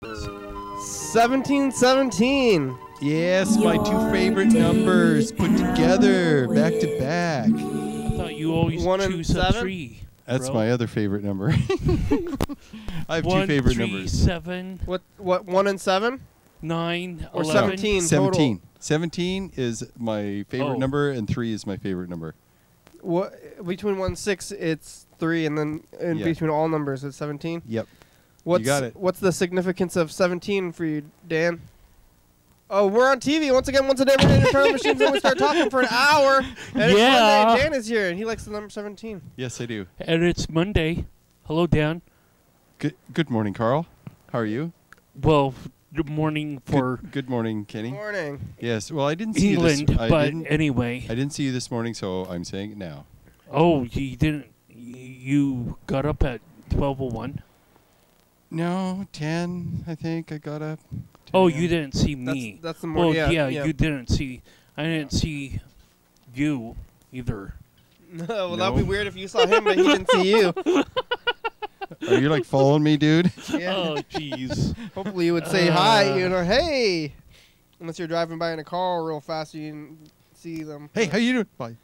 1717. Yes, my two favorite numbers put together, back to back. I thought you always 1 and choose a 7? 3. That's bro. my other favorite number. I have 1, two favorite 3, numbers. 7, What 1 and 7? 9, Or 11. 17? 17. 17 is my favorite Oh. number, and 3 is my favorite number. What between 1 and 6 it's 3, and then in Yeah. between all numbers it's 17. Yep. What's got it. What's the significance of 17 for you, Dan? Oh, we're on TV once again. Once a day, we're in time machines, and we start talking for an hour. And it's Yeah. Monday, and Dan is here, and he likes the number 17. Yes, I do. And it's Monday. Hello, Dan. Good morning, Carl. How are you? Well, good morning for Good morning, Kenny. Morning. Yes. Well, I didn't see England, you this. but anyway. I didn't see you this morning, so I'm saying it now. Oh, you didn't. You got up at 12:01. No, 10. I think I got up. 10 Oh, a.m. you didn't see me. That's the Well, morning. yeah, yeah. you didn't see. I didn't see you either. Well, that'd be weird if you saw him, but he didn't see you. Are you like following me, dude? Yeah. Oh, jeez. Hopefully you would say hi, hey. Unless you're driving by in a car real fast, you didn't see them. Hey, how you doing? Bye.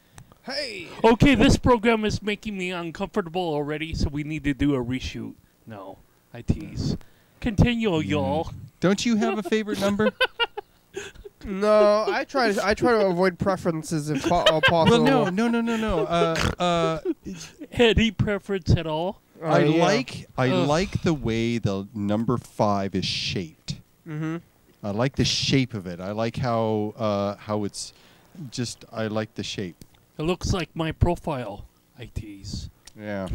Hey. Okay, this program is making me uncomfortable already, so we need to do a reshoot. No, I tease. Continue, y'all. Don't you have a favorite number? No, I try to avoid preferences if possible. Well, no. Any preference at all? I yeah. like the way the number 5 is shaped. Mm-hmm. I like the shape of it. I like how it's just. I like the shape. It looks like my profile. I tease. Yeah.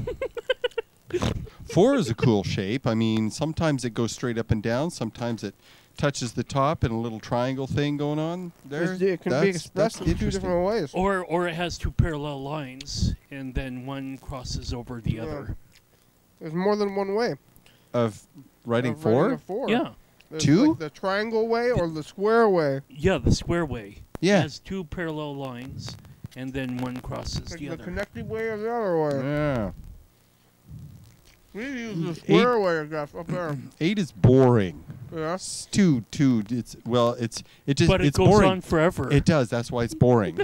4 is a cool shape. I mean, sometimes it goes straight up and down. Sometimes it touches the top and a little triangle thing going on there. It can be expressed in two different ways. Or it has two parallel lines, and then one crosses over the other. There's more than one way. Of writing Of 4? writing a 4. Yeah. There's 2? like the triangle way or the square way. Yeah, the square way. Yeah. It has two parallel lines, and then one crosses Like the the other. connected way or the other way. Yeah. We use the square way, I guess, up there. 8 is boring. Yeah. It's too. It just. But it it's goes boring. on forever. It does. That's why it's boring.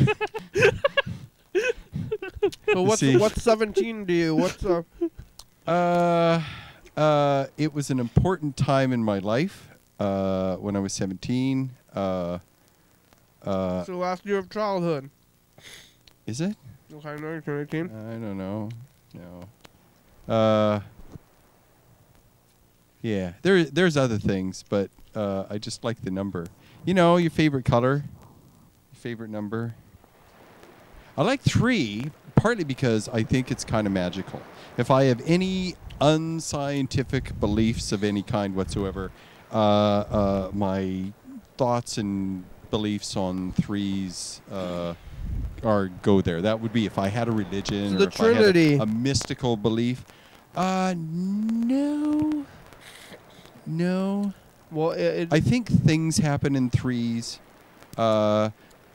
So what's 17 to you? What's It was an important time in my life when I was 17. it's the last year of childhood? Is it? Okay, no, you're 18. I don't know. No. Yeah. There's other things, but I just like the number. You know, your favorite color, your favorite number. I like 3, partly because I think it's kind of magical. If I have any unscientific beliefs of any kind whatsoever, my thoughts and beliefs on 3s go there. That would be if I had a religion So or the if I Trinity. had a mystical belief. No. Well, I think things happen in 3s.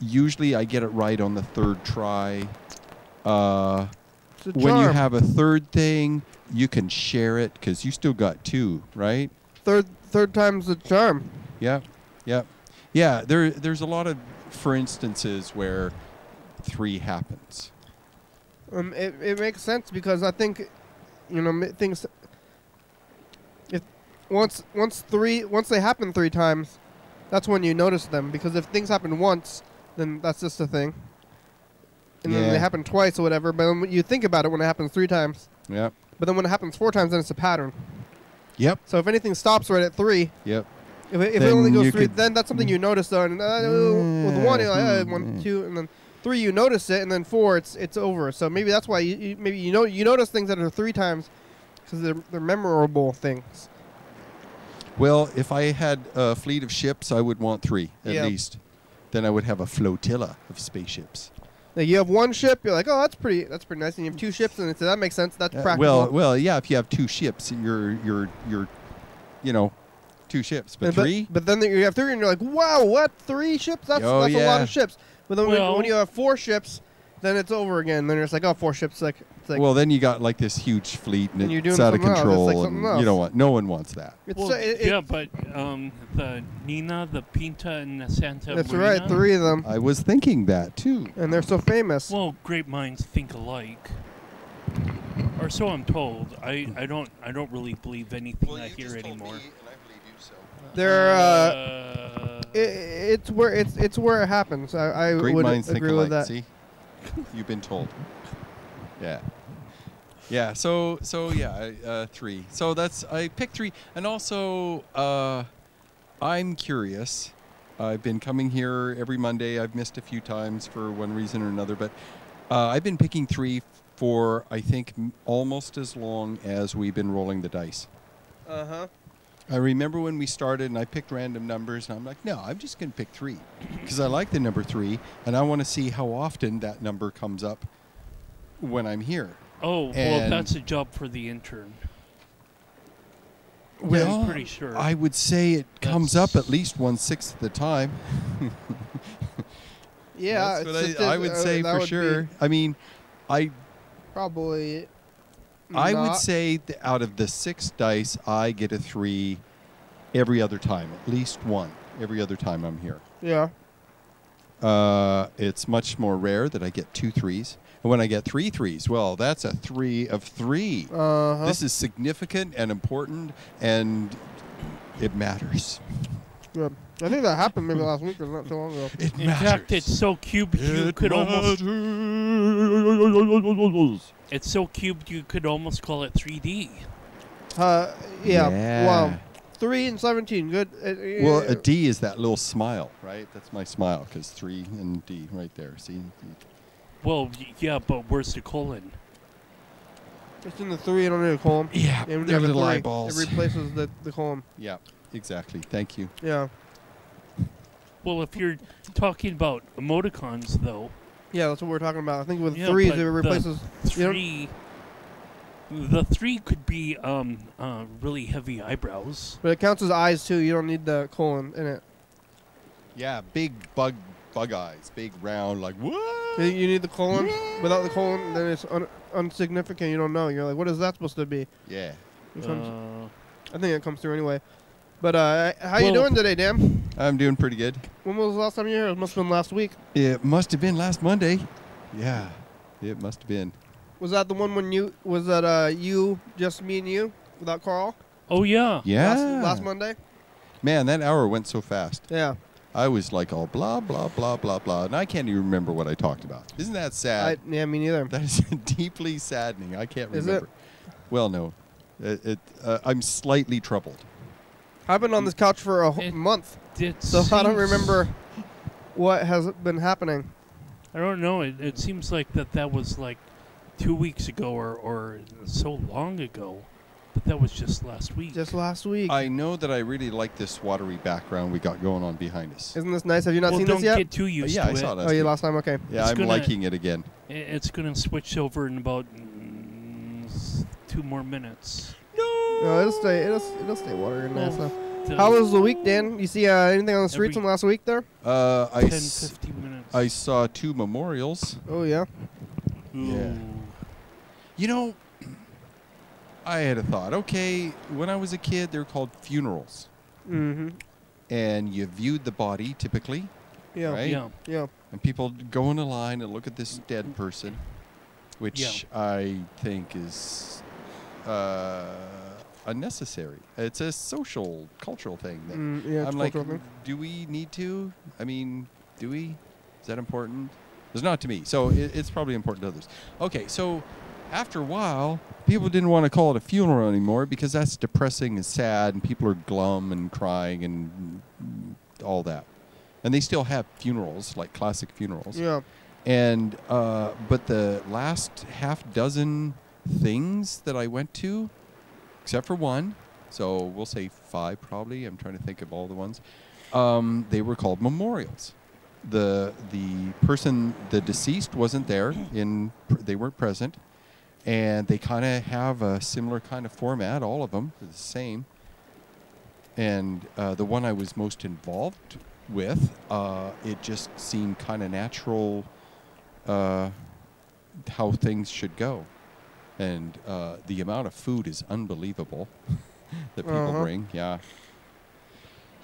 Usually I get it right on the 3rd try. it's a When you charm. have a 3rd thing, you can share it because you still got 2, right? Third time's the charm. Yeah. There's a lot of, for instances, where 3 happens. It makes sense because I think, things. If once they happen 3 times, that's when you notice them. Because if things happen once, then that's just a thing. And then they happen twice or whatever. But then you think about it when it happens 3 times. Yep. But then when it happens 4 times, then it's a pattern. Yep. So if anything stops right at 3, Yep. if it Then only goes you 3, could- then that's something you notice. Though, and with 1, you're like 1, 2, and then 3 you notice it, and then 4 it's over. So maybe that's why you notice things that are 3 times because they're memorable things. Well, if I had a fleet of ships, I would want 3 at Yeah. least. Then I would have a flotilla of spaceships. Like you have 1 ship, you're like, oh, that's pretty nice. And you have 2 ships, and that makes sense. That's practical. Well, yeah. If you have 2 ships, you're 2 ships, but 3. But then you have 3, and you're like, wow, what 3 ships? That's a lot of ships. But then when you have 4 ships, then it's over again. Then it's like, oh, 4 ships. It's like well, then you got like this huge fleet, and you're doing it's out of something else. It's control, like and something you else. know what? No one wants that. it's Well, so- it- yeah, but the Nina, the Pinta, and the Santa That's Marina. right, 3 of them, I was thinking that too. and they're so famous. Well, great minds think alike, or so I'm told. I don't really believe anything I hear anymore. They're it's where it happens. I Great would minds think agree with alike. that. See, you've been told. Yeah, yeah. So yeah, 3. So I picked 3, and also I'm curious. I've been coming here every Monday. I've missed a few times for one reason or another, but I've been picking 3 for I think almost as long as we've been rolling the dice. I remember when we started and I picked random numbers, and I'm like, no, I'm just going to pick 3 because I like the number 3, and I want to see how often that number comes up when I'm here. Oh, well, And- that's a job for the intern. Well, I'm pretty sure. I would say it comes up at least 1/6 of the time. Yeah, That's what it's just- I would say that for would be sure. I mean, I probably. would not. say that out of the 6 dice, I get a 3 every other time, at least 1 every other time I'm here. Yeah. It's much more rare that I get 2 3s. And when I get 3 3s, well, that's a 3 of 3. This is significant and important, and it matters. Good. I think that happened maybe last week or not too long ago. It In matters. fact, it's so cubed you could almost. It's so cubed you could almost call it 3D. Yeah. Yeah. Wow. 3 and 17. Good. Well, a D is that little smile, right? That's my smile, because 3 and D right there. See? Well, yeah, but where's the colon? It's in the 3. You don't need a column. Yeah, Even they're the little 3, eyeballs. It replaces the column. Yeah, exactly. Thank you. Yeah. Well, if you're talking about emoticons, though, Yeah, that's what we're talking about. I think with Yeah, 3s, but it replaces. You don't- 3. The 3 could be really heavy eyebrows. But it counts as eyes too. You don't need the colon in it. Yeah, big bug eyes, big round, like what? You need the colon. Without the colon, then it's unsignificant. You don't know. You're like, what is that supposed to be? Yeah. It comes- Uh, I think it comes through anyway. But how you Well- doing today, Dan? I'm doing pretty good. When was the last time you were here? It must have been last week. It must have been last Monday. Yeah, it must have been. Was that the one when you was that you just me and you without Carl? oh, yeah. Yeah. Last Monday. Man, that hour went so fast. Yeah. I was like all blah, blah, blah, blah, blah, and I can't even remember what I talked about. Isn't that sad? Yeah, me neither. That is deeply saddening. I can't Is remember. it? Well, no. I'm slightly troubled. I've been on this couch for a It month, It so I don't seems- remember what has been happening. I don't know. It seems like that was like 2 weeks ago or so long ago. But that was just last week. Just last week. I know that I really like this watery background we got going on behind us. Isn't this nice? Have you not well, seen don't this yet? get too used Yeah, to I it. saw that. Oh, you last time? Okay. Yeah, It's I'm gonna- liking it again. It's going to switch over in about 2 more minutes. No, it'll stay watery and nice. Well, though. How was the week, Dan? You see anything on the streets Every- from last week there? 15 minutes. I saw 2 memorials. Oh yeah. Yeah. Ooh. You know, I had a thought. Okay, when I was a kid, they were called funerals. Mm-hmm. And you viewed the body, typically, Yeah. right? Yeah. Yeah. And people go in a line and look at this dead person, which I think is unnecessary. It's a social, cultural thing. That Yeah. It's I'm like, cultural thing. do we need to? I mean, do we? Is that important? It's not to me. So it's probably important to others. Okay, so after a while, people didn't want to call it a funeral anymore because that's depressing and sad, and people are glum and crying and all that. And they still have funerals, like classic funerals. Yeah. And but the last half dozen things that I went to, except for one, so we'll say 5 probably. I'm trying to think of all the ones. They were called memorials. The person, the deceased, wasn't there. They weren't present, and they kind of have a similar kind of format. All of them are the same. And the one I was most involved with, it just seemed kind of natural. how things should go. And the amount of food is unbelievable that people bring. Yeah.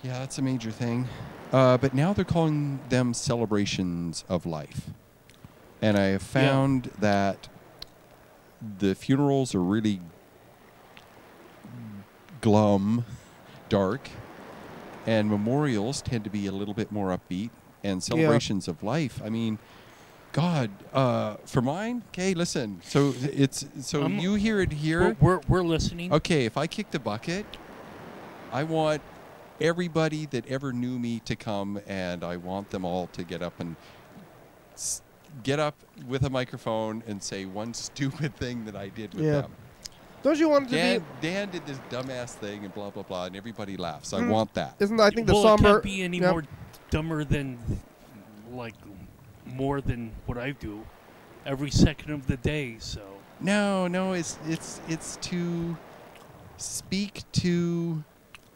Yeah, that's a major thing. But now they're calling them celebrations of life. And I have found that the funerals are really glum, dark, and memorials tend to be a little bit more upbeat, and celebrations of life. I mean, God, for mine, okay, listen. So you hear it here. We're listening. Okay, if I kick the bucket, I want everybody that ever knew me to come, and I want them all to get up with a microphone and say one stupid thing that I did with them. Don't you want it to be? Dan did this dumbass thing and blah blah blah, and everybody laughs. I want that. Isn't I think the it somber? Can't be any more dumber than more than what I do every second of the day. So no, it's to speak to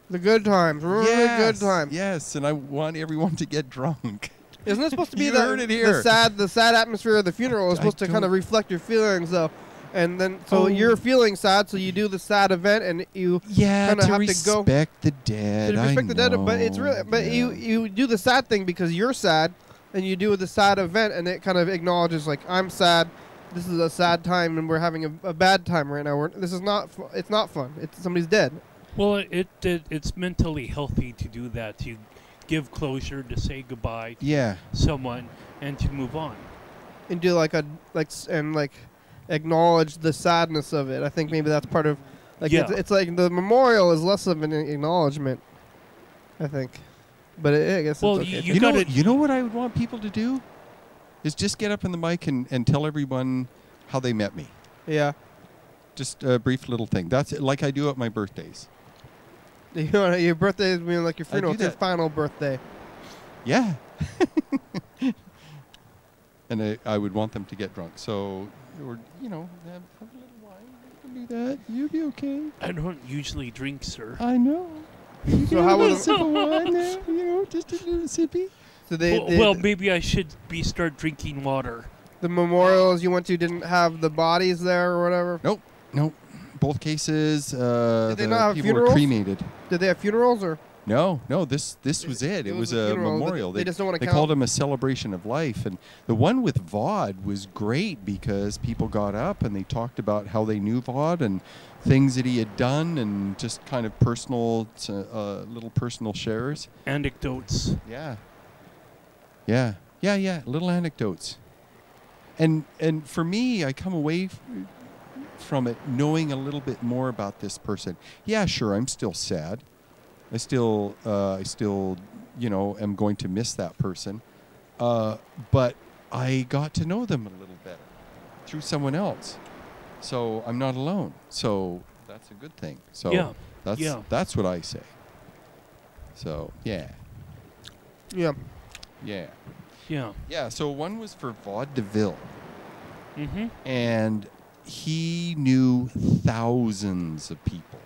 the good times. Remember the good times. Yes, and I want everyone to get drunk. Isn't it supposed to be You heard it here. the sad atmosphere of the funeral is supposed to kind of reflect your feelings, though, and then you're feeling sad, so you do the sad event, and you kind of have to go respect the dead. To respect the dead, but it's really, you do the sad thing because you're sad, and you do the sad event, and it kind of acknowledges like I'm sad. This is a sad time, and we're having a bad time right now. This is not. It's not fun. Somebody's dead. Well, it's mentally healthy to do that, to give closure, to say goodbye to someone, and to move on. And do acknowledge the sadness of it. I think maybe that's part of it's like the memorial is less of an acknowledgement, I think. But I guess it's okay. You know what I would want people to do? Is just get up in the mic and tell everyone how they met me. Yeah. Just a brief little thing. That's like I do at my birthdays. Your birthday is like your funeral. It's your final birthday. Yeah. And I would want them to get drunk. So, or, have a little wine. You can do that. You'll be okay. I don't usually drink, sir. I know. So how would a sip of wine there, just a little sippy? So maybe I should start drinking water. The memorials you went to didn't have the bodies there or whatever? Nope. Both cases, did they not have people funerals? were cremated. Did they have funerals or? No. This was it. It was a memorial. They just don't want to count. They called them a celebration of life, and the one with Vaude was great because people got up and they talked about how they knew Vaude and things that he had done, and just kind of personal, little personal shares. Anecdotes. Yeah. Little anecdotes. And for me, I come away from it knowing a little bit more about this person. Yeah, sure, I'm still sad. I still am going to miss that person. But I got to know them a little better through someone else. So I'm not alone. So that's a good thing. So that's what I say. So, yeah. So one was for vaudeville. Mm-hmm. And he knew thousands of people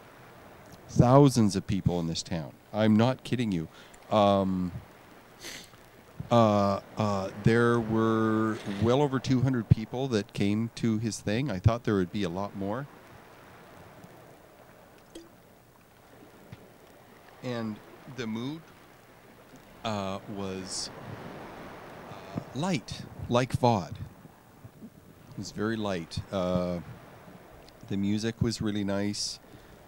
in this town. I'm not kidding you. There were well over 200 people that came to his thing. I thought there would be a lot more. And the mood was light, like Vaude. It was very light. The music was really nice.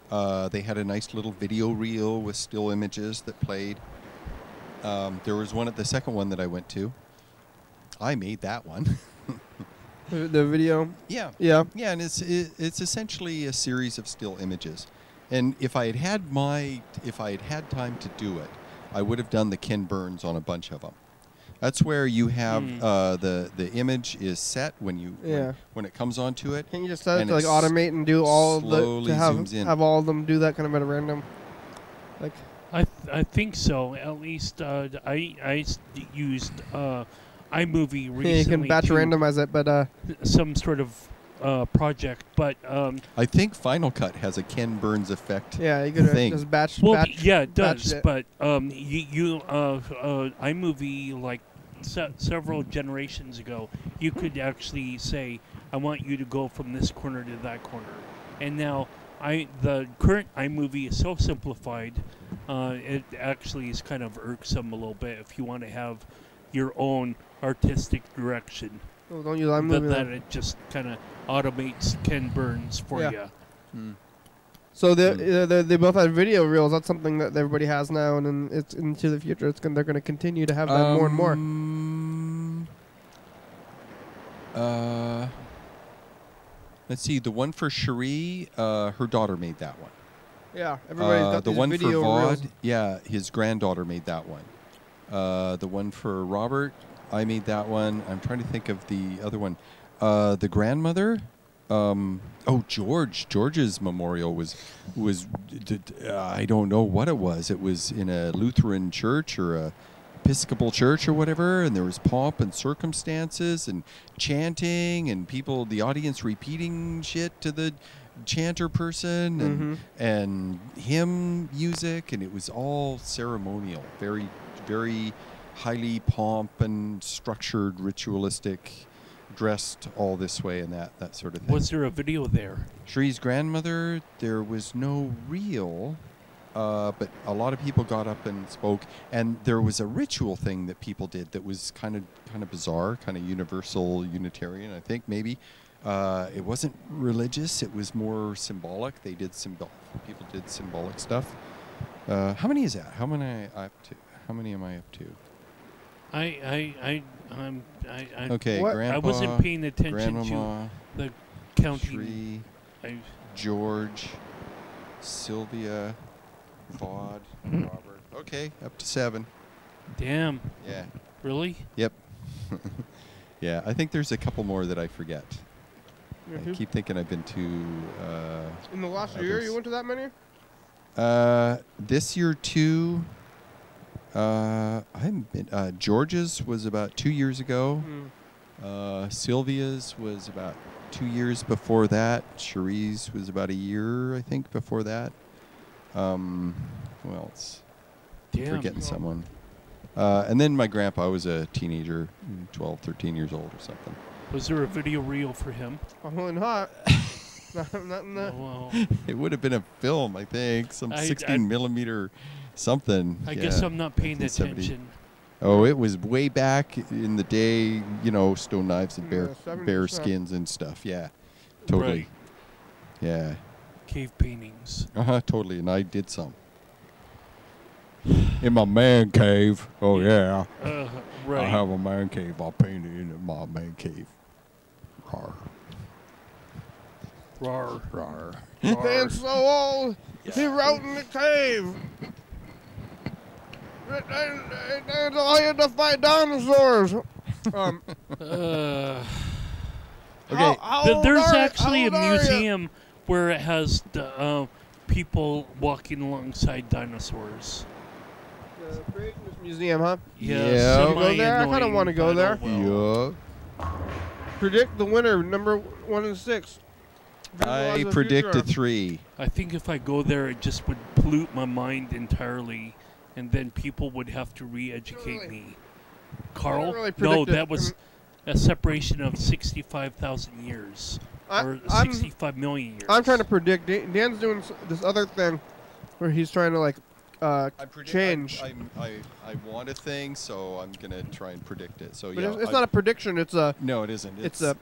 They had a nice little video reel with still images that played. There was one at the second one that I went to. I made that one. The video? Yeah, and it's essentially a series of still images. And if I had had time to do it, I would have done the Ken Burns on a bunch of them. That's where you have the image is set when it comes onto it. Can't you just set it to automate and do all have all of them do that kind of at a random? Like I think so. At least I used iMovie recently. You can batch randomize it, but some sort of project, but I think Final Cut has a Ken Burns effect. Yeah, you could just batch. Well, yeah, it does. But iMovie several generations ago, you could actually say, "I want you to go from this corner to that corner," and now the current iMovie is so simplified, it actually is kind of irksome a little bit if you want to have your own artistic direction. Oh, don't use iMovie. That it just kind of automates Ken Burns for you. So they both have video reels. That's something that everybody has now, and then it's into the future. They're going to continue to have that more and more. Let's see. The one for Cherie, her daughter made that one. Yeah, everybody's got the these one for video Vaude, reels. yeah, his granddaughter made that one. The one for Robert, I made that one. I'm trying to think of the other one. The grandmother. George's memorial was I don't know what it was. It was in a Lutheran church or a Episcopal church or whatever, and there was pomp and circumstances and chanting and people, the audience repeating shit to the chanter person and hymn music, and it was all ceremonial, very, very highly pomp and structured, ritualistic, dressed all this way and that sort of thing. Was there a video there? Cherie's grandmother, there was no reel, but a lot of people got up and spoke, and there was a ritual thing that people did that was kind of bizarre, kind of universal Unitarian, I think, maybe. It wasn't religious, it was more symbolic. They did people did symbolic stuff. How many is that? How many am I up to? Okay, What? Grandpa, I wasn't paying attention Grandmama, to the counting. Cherie, George, Sylvia, Vaude, Robert. Okay, up to 7. Damn. Yeah. Really? Yep. Yeah, I think there's a couple more that I forget. I keep thinking I've been to... In the last year, you went to that many? This year, 2. I haven't been... George's was about 2 years ago. Sylvia's was about 2 years before that. Cherie's was about a year, I think, before that. Who else? Damn. Forgetting someone. And then my grandpa was a teenager, 12, 13 years old or something. Was there a video reel for him? Probably not. Nothing. Well, It would have been a film, I think. Some 16 millimeter something. I guess I'm not paying 1970. attention. Oh, it was way back in the day, stone knives and bear 70%. skins and stuff. Yeah, totally. Right. Yeah. Cave paintings. Totally. And I did some. In my man cave. Oh, yeah. Right. I have a man cave. I painted in my man cave. Rawr. Rawr. Rawr. Dan's so old. He wrote in the cave. Dan's all he had to fight dinosaurs. Okay. There's actually a museum where it has people walking alongside dinosaurs. The Creationist Museum, huh? Yeah. Go there? I kind of want to go there. Yeah. Predict the winner, number 1 and 6. I predict a 3. I think if I go there, it just would pollute my mind entirely, and then people would have to re-educate me. Carl? really No, predict it. that was a separation of 65,000 years. Or 65 million years. I'm trying to predict. Dan's doing this other thing where he's trying to, change. I want a thing, so I'm gonna try and predict it. So But yeah, it's not a prediction. It's a. No, it isn't. It's a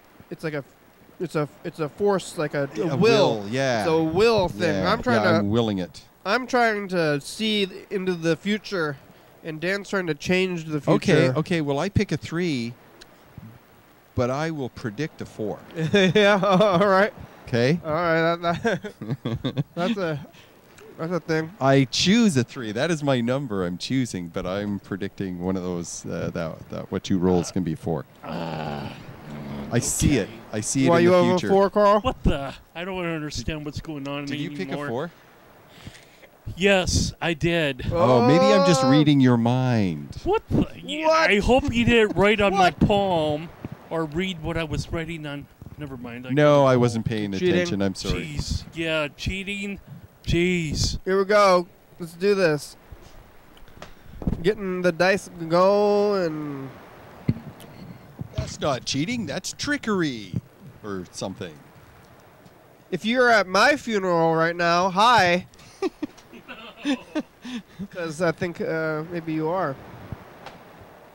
force, like a a will. Yeah. It's a will thing. Yeah, I'm willing it. I'm trying to see into the future, and Dan's trying to change the future. Okay. Well, I pick a 3, but I will predict a 4. Yeah. All right. Okay. All right. That's a thing. I choose a 3. That is my number I'm choosing, but I'm predicting one of those that what you roll is gonna be 4. I see it. I see it Why in you the have future. a 4, Carl? What the? I don't understand what's going on Did you anymore. pick a 4? Yes, I did. Oh, maybe I'm just reading your mind. What the? I hope you did it right on my palm, or read what I was writing on. Never mind. No, I wasn't paying Cheating. attention. I'm sorry. Jeez. Yeah, cheating. Jeez. Here we go. Let's do this. Getting the dice going. That's not cheating. That's trickery or something. If you're at my funeral right now, hi. Because I think maybe you are.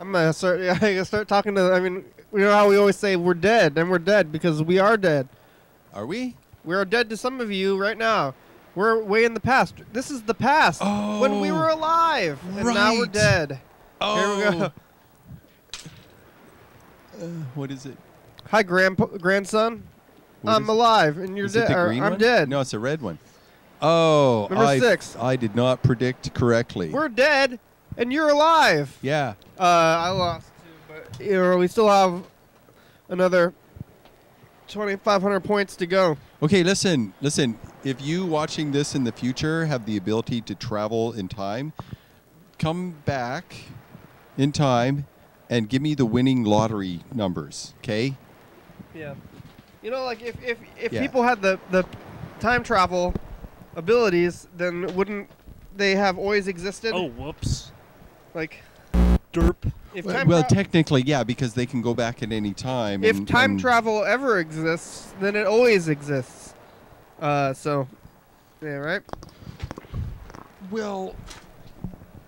I'm gonna start talking to. I mean, you know how we always say we're dead, and we're dead because we are dead. Are we? We are dead to some of you right now. We're way in the past. This is the past when we were alive, and now we're right. dead. Oh. Here we go. What is it? Hi, grandson. What I'm is- alive, and you're Is it dead. the green I'm one? dead. No, it's a red one. Oh, Number 6. I did not predict correctly. We're dead, and you're alive. Yeah. I lost too, but you know we still have another 2,500 points to go. Okay, listen. If you watching this in the future have the ability to travel in time, come back in time and give me the winning lottery numbers, okay? Yeah. You know, like if Yeah. people had the time travel abilities, then wouldn't they have always existed? Oh, whoops. Like Derp. if Well, time well, tra- technically, yeah, because they can go back at any time. if and- time and- travel ever exists, then it always exists. So yeah, right? Well,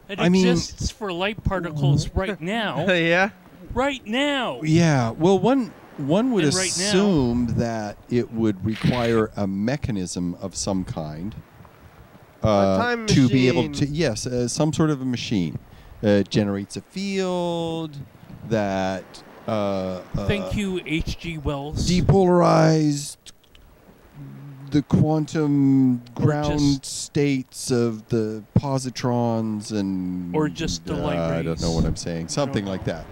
It I mean- exists for light particles right now. Yeah. Right now. yeah. Well, one would And right now- assume that it would require a mechanism of some kind time to be able machine. to. Yes, some sort of a machine. It generates a field that Thank you, H.G. Wells. depolarized the quantum Or ground just- states of the positrons and Or just the light I don't know rays. what I'm saying. Something know. like that.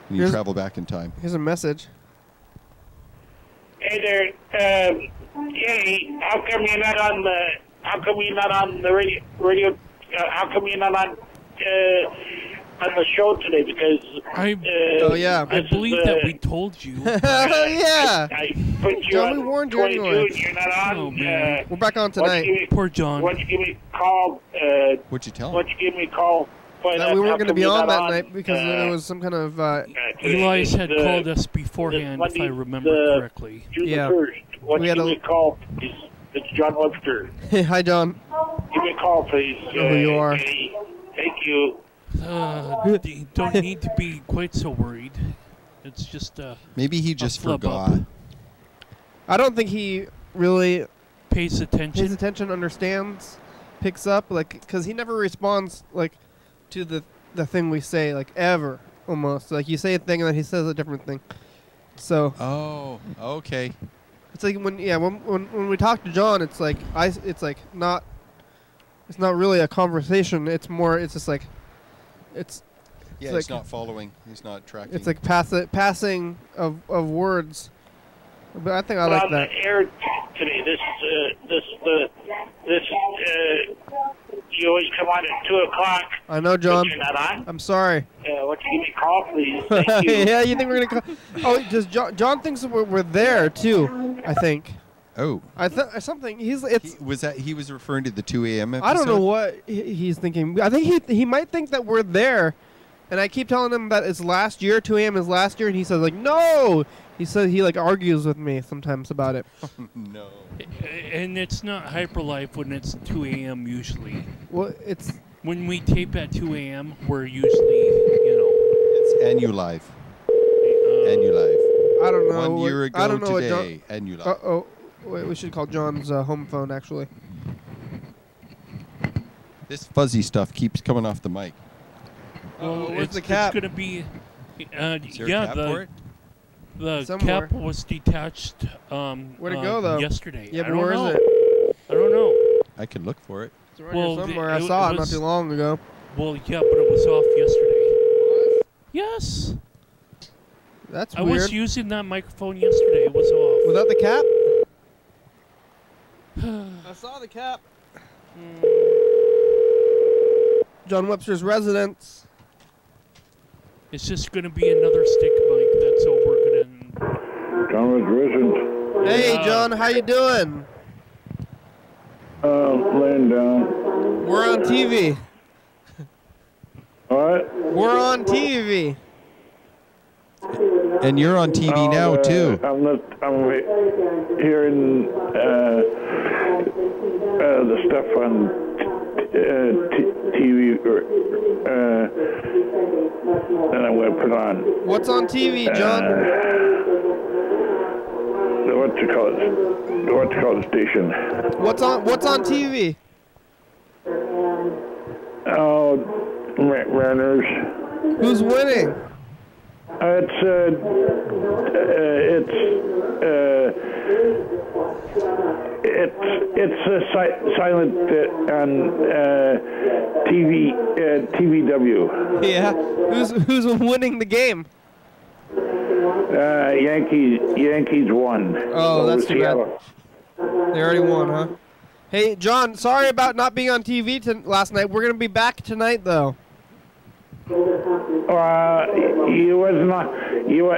And you Here's- travel back in time. Here's a message. Hey there, hey, how come you're not on the? How come you're not on the radio? How come you're not on the show today? Because Oh, yeah. I this is, believe that we told you. Oh yeah. I put you John, on we warned you 22 anyway. and you're not on. Oh, man. We're back on why don't tonight. you give me- Poor John. Why don't you give me a call? What'd you tell Why him? don't you give me a call? Find That out we how weren't going to come be you're on not that night because there was some kind of today Elias is, had called us beforehand, if I Monday, remember correctly. June Yeah. the 1st. Why don't We you had give a- me a call? It's John Webster. Hi, John. Give me a call, please. know who you are. Hey, thank you. You don't need to be quite so worried. It's just Maybe he just flub forgot. up. I don't think he really pays attention. pays attention, understands, picks up, like, because he never responds, like, to the thing we say, like, ever, almost. Like, you say a thing and then he says a different thing. So, Oh, okay. it's like when we talk to John, it's like, it's not really a conversation. It's just like, it's Yeah, It's he's like- not following. He's not tracking. It's like passing of words. But I think I We're like on that. the air today. You always come on at 2 o'clock. I know, But John. you're not on. I'm sorry. Why don't you give me a call, please? Thank you. Yeah, you think we're gonna call? Oh, does John thinks that we're there too? I think. Oh, Something. he was referring to the 2 a.m. episode? I don't know what he's thinking. I think he might think that we're there, and I keep telling him that it's last year. 2 a.m. is last year, and he says like no. He said he like argues with me sometimes about it. No. And it's not Hyperlife when it's 2 a.m. usually. Well, it's When we tape at 2 a.m., we're usually, It's Annulive. Annulive. I don't know. 1 year ago I don't know today. Annulive. What John, wait, we should call John's home phone actually. This fuzzy stuff keeps coming off the mic. Where's the cap? It's going to be, Is there a yeah, cap for it? the Somewhere. cap was detached Where'd it go, though? yesterday. Yeah, I but don't where know. is it? I don't know. I can look for it. It's around Well, here somewhere. it I saw it not was- too long ago. Well, yeah, but it was off yesterday. Yes. That's I weird. was using that microphone yesterday. It was off. Was that the cap? I saw the cap. John Webster's residence. It's just going to be another stick mic. That's all we're going to... Thomas Resident, Hey, John, how you doing? laying down. We're on TV. All right. We're on TV. And you're on TV now too. I'm hearing the stuff on TV, and I'm going to put on. What's on TV, John? What you call it station. What's on TV? Oh, Mariners. Who's winning? It's silent on TVW. Yeah. Who's winning the game? Yankees won. Oh, that's too bad. Seattle. They already won, huh? Hey, John, sorry about not being on TV last night. We're gonna be back tonight, though. You was not. You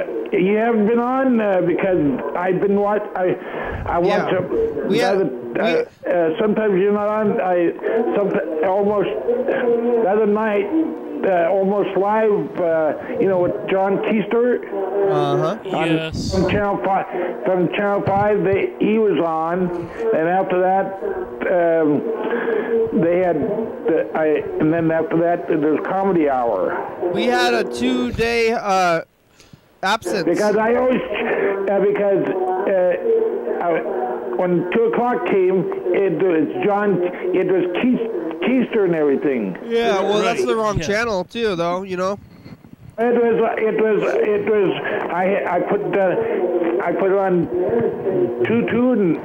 haven't been on because I've been watch. I watch. Sometimes you're not on. Almost the other night. Almost live, with John Keister. Yes. From Channel 5, he was on, and after that, they had, and then after that, there's Comedy Hour. We had a 2-day absence. Because I always, when 2 o'clock came, it was Keister and everything. Yeah, well, Right. that's the wrong Yeah. channel too, though. It was. I put it on 2 and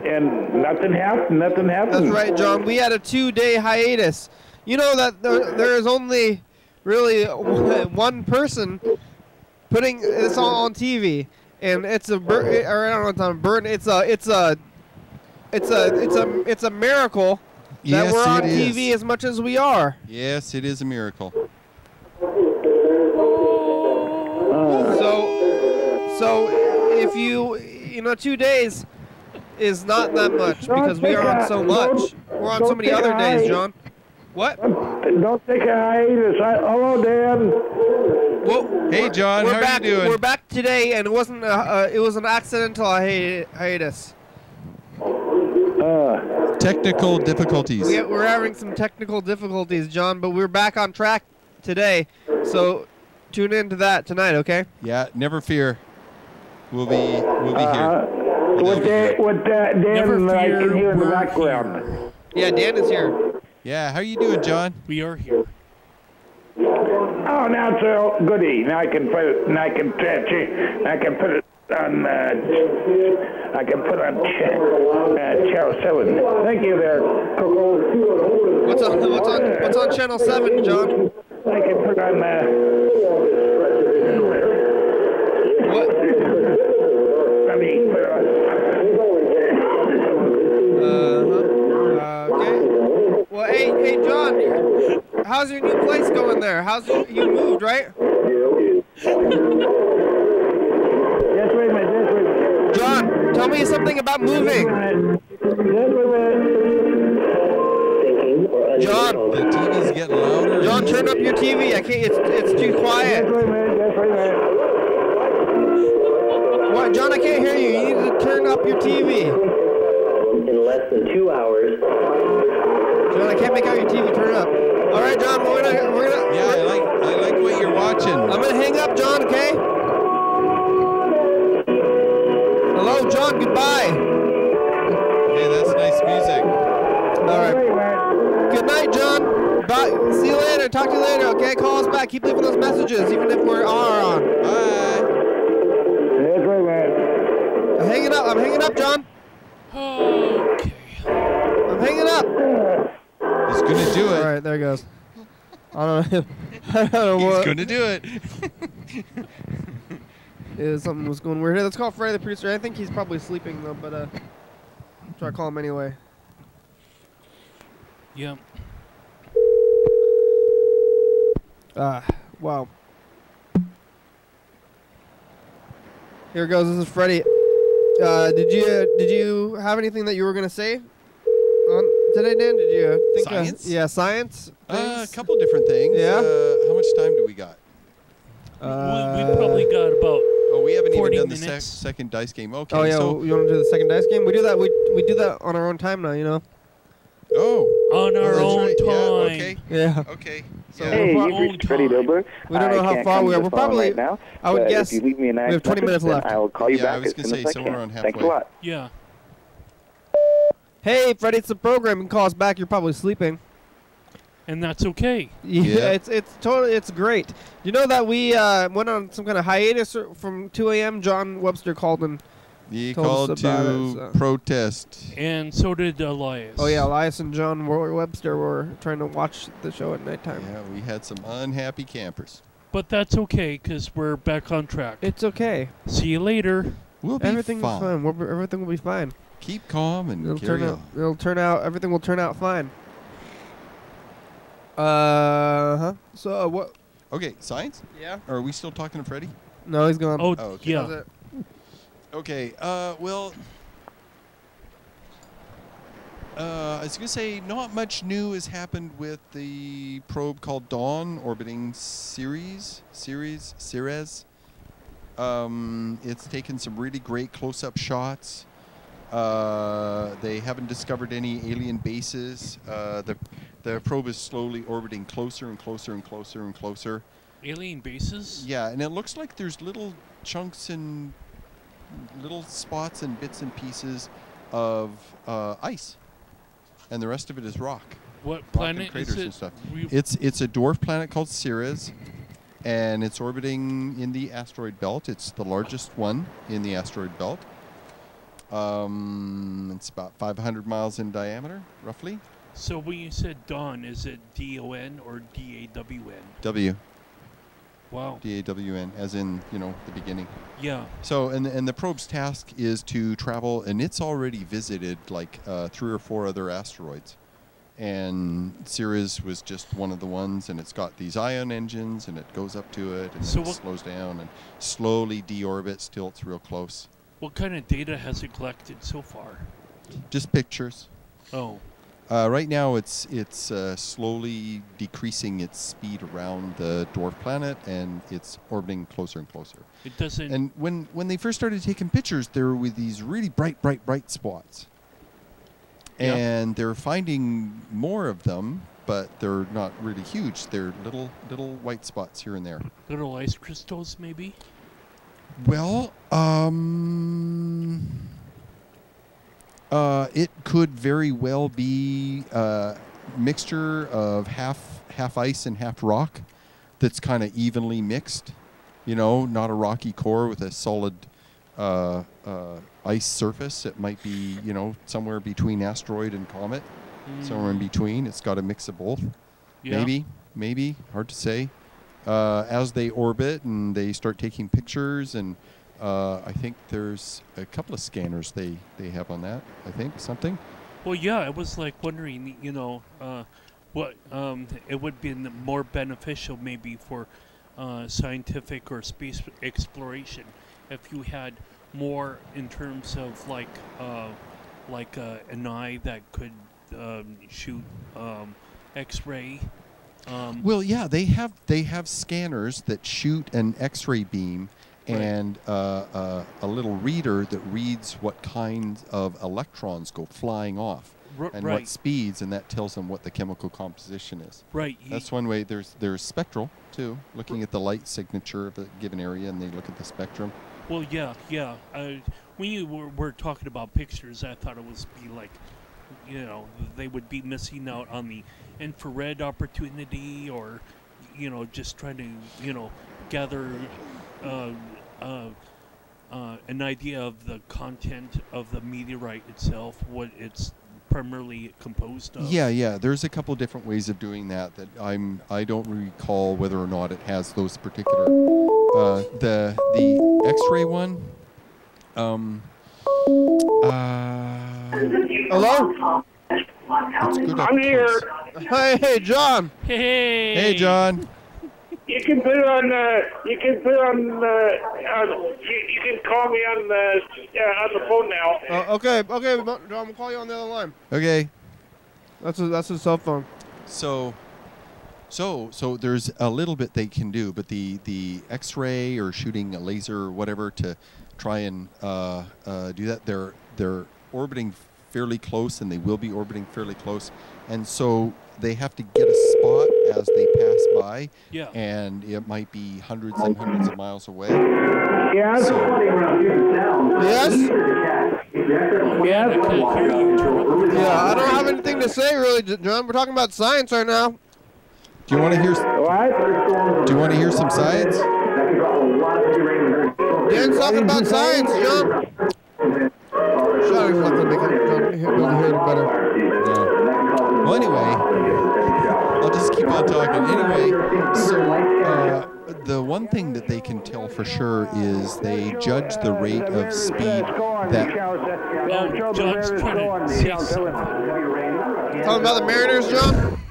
nothing happened. That's right, John. We had a 2-day hiatus. You know that there is only really one person putting this on TV, and it's a or I don't know, it's on burden. It's a miracle that Yes, we're on it is. TV as much as we are. Yes, it is a miracle. So if 2 days is not that much because we are on so much. We're on so many other days, John. What? Don't take a hiatus. Hello, Dan. Well, Hey, John, we're how back, are you doing? We're back today, and it wasn't. It was an accidental hiatus. Technical difficulties. We're having some technical difficulties, John, but we're back on track today. So tune into that tonight, okay? Yeah, never fear. We'll be here. With Dan, Never I can hear in the we're background. Yeah, Dan is here. Yeah, how you doing, John? We are here. Oh, now it's all goody. Now I can put it. And I can put it on. I can put on channel 7. Thank you, there, Coco. What's on channel 7, John? I can put on. What? Let me put it on. Okay. Well, hey, John, how's your new place going there? You moved, right? Just wait a minute. John, tell me something about moving. John, The TV's getting louder. John, turn up your TV. I can't. It's too quiet. What, John? I can't hear you. You need to turn up your TV. In less than 2 hours. John, I can't make out your TV. Turn it up. All right, John. We're gonna. Yeah, I like what you're watching. I'm gonna hang up, John. Okay. Hello, John. Goodbye. Hey, that's nice music. All right. Good night, John. Bye. See you later. Talk to you later. Okay. Call us back. Keep leaving those messages, even if we're on. Bye. I'm hanging up. I'm hanging up, John. Okay. I'm hanging up. He's gonna do it. All right, there it goes. I don't know. I don't know He's what. gonna do it. Yeah, something was going weird. Hey, let's call Freddie the producer. I think he's probably sleeping though, but try to call him anyway. Yep. Wow. Here goes. This is Freddie. Did you have anything that you were gonna say on today, Dan? Did you think? Science? Yeah, science. A things? couple different things. Yeah? How much time do we got? We probably got about Oh, we haven't even 40 done the minutes. second dice game. Okay. Oh yeah, So, you want to do the second dice game? We do that. We do that on our own time now. You know. On our that's own right. time. Yeah, okay. Yeah. Okay. So Yeah. Hey, Our you've own reached Freddie time. Dilber. We don't know I how can't far come we to are. the We're phone probably. right now, I would but guess if you leave me a nice we have 20 minutes message, left. then I will call you Yeah, I back was as gonna soon say as I somewhere can. around Thanks a halfway. lot. Yeah. Hey, Freddie, it's the program. You can call us back. You're probably sleeping. And that's okay. Yeah. It's great. You know that we went on some kind of hiatus from 2 a.m. John Webster called and He told called us about to it, so. protest. And so did Elias. Oh yeah, Elias and John Webster were trying to watch the show at nighttime. Yeah, we had some unhappy campers. But that's okay, because we're back on track. It's okay. See you later. We'll be Everything's fine. fine. Everything will be fine. Keep calm and carry on. Everything will turn out fine. So what? Okay, science? Yeah. Or are we still talking to Freddie? No, he's gone. Oh, Oh, okay. yeah. How's it? Okay, well, I was going to say not much new has happened with the probe called Dawn orbiting Ceres. It's taken some really great close-up shots. They haven't discovered any alien bases. The probe is slowly orbiting closer and closer and closer and closer. Alien bases? Yeah, and it looks like there's little chunks and little spots and bits and pieces of ice, and the rest of it is rock. What Rock planet and craters is it? and stuff. It's a dwarf planet called Ceres, and it's orbiting in the asteroid belt. It's the largest one in the asteroid belt. It's about 500 miles in diameter, roughly. So when you said Dawn, is it D-O-N or D-A-W-N? W. Wow. D-A-W-N, as in, the beginning. Yeah. So, and the probe's task is to travel, and it's already visited like 3 or 4 other asteroids. And Ceres was just one of the ones, and it's got these ion engines, and it goes up to it, and So then it slows down and slowly deorbits till it's real close. What kind of data has it collected so far? Just pictures. Oh. Right now, it's slowly decreasing its speed around the dwarf planet, and it's orbiting closer and closer. It doesn't... And when they first started taking pictures, there were these really bright spots. Yeah. And they're finding more of them, but they're not really huge. They're little white spots here and there. Little ice crystals, maybe? Well, it could very well be a mixture of half ice and half rock that's kind of evenly mixed. Not a rocky core with a solid ice surface. It might be, somewhere between asteroid and comet, somewhere in between. It's got a mix of both. Yeah. Maybe, hard to say. As they orbit and they start taking pictures, and I think there's a couple of scanners they have on that, I think, something. Well, yeah, I was like wondering, what it would be more beneficial maybe for scientific or space exploration if you had more in terms of like an eye that could shoot X-ray. Well, yeah, they have scanners that shoot an X-ray beam, Right. and a little reader that reads what kinds of electrons go flying off and right. what speeds, and that tells them what the chemical composition is. Right. That's one way. There's spectral too, looking at the light signature of a given area, and they look at the spectrum. Well, yeah. When you were talking about pictures, I thought it was be like, they would be missing out on the infrared opportunity, or, just trying to, gather an idea of the content of the meteorite itself, what it's primarily composed of. Yeah. There's a couple different ways of doing that I don't recall whether or not it has those particular. The X-ray one. Hello? It's good up I'm here. close. Hey, John. Hey. Hey, John. You can put it on. You can call me on the phone now. Okay, John, we'll call you on the other line. Okay. That's his cell phone. So, So there's a little bit they can do, but the X-ray or shooting a laser or whatever to try and do that, they're orbiting fairly close, and they will be orbiting fairly close, and so they have to get a spot as they pass by, and it might be hundreds and hundreds of miles away. Yes. Yes? Yes. Yeah, I don't have anything to say really, John. We're talking about science right now. Do you want to hear? What? Do you want to hear some science? Dan's talking about science, John. Shut up, he's not going to make it hear it better. Yeah. Well, anyway, I'll just keep on talking. Anyway, so the one thing that they can tell for sure is they judge the rate of speed that... John's trying to say something. Talking about the Mariners, John?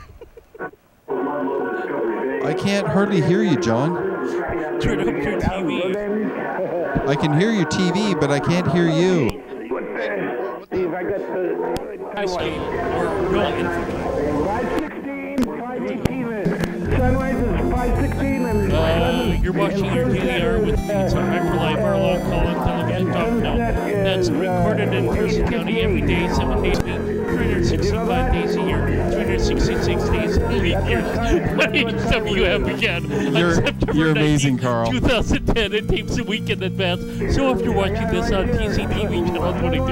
I can't hardly hear you, John. Turn up your TV. I can hear your TV, but I can't hear you. Ice skate or real infantry. 5:16, sunrise is 5:16 and... You're watching your daily hour with me. It's a hyperlive hour-long call-in television talk show that's recorded in Thurston County every day, 7 days a week, 365 days a year, 366 days a week. YDHWM began on September You're amazing, 19th, Carl. 2010. It tapes a week in advance. So if you're watching this on TCTV channel 22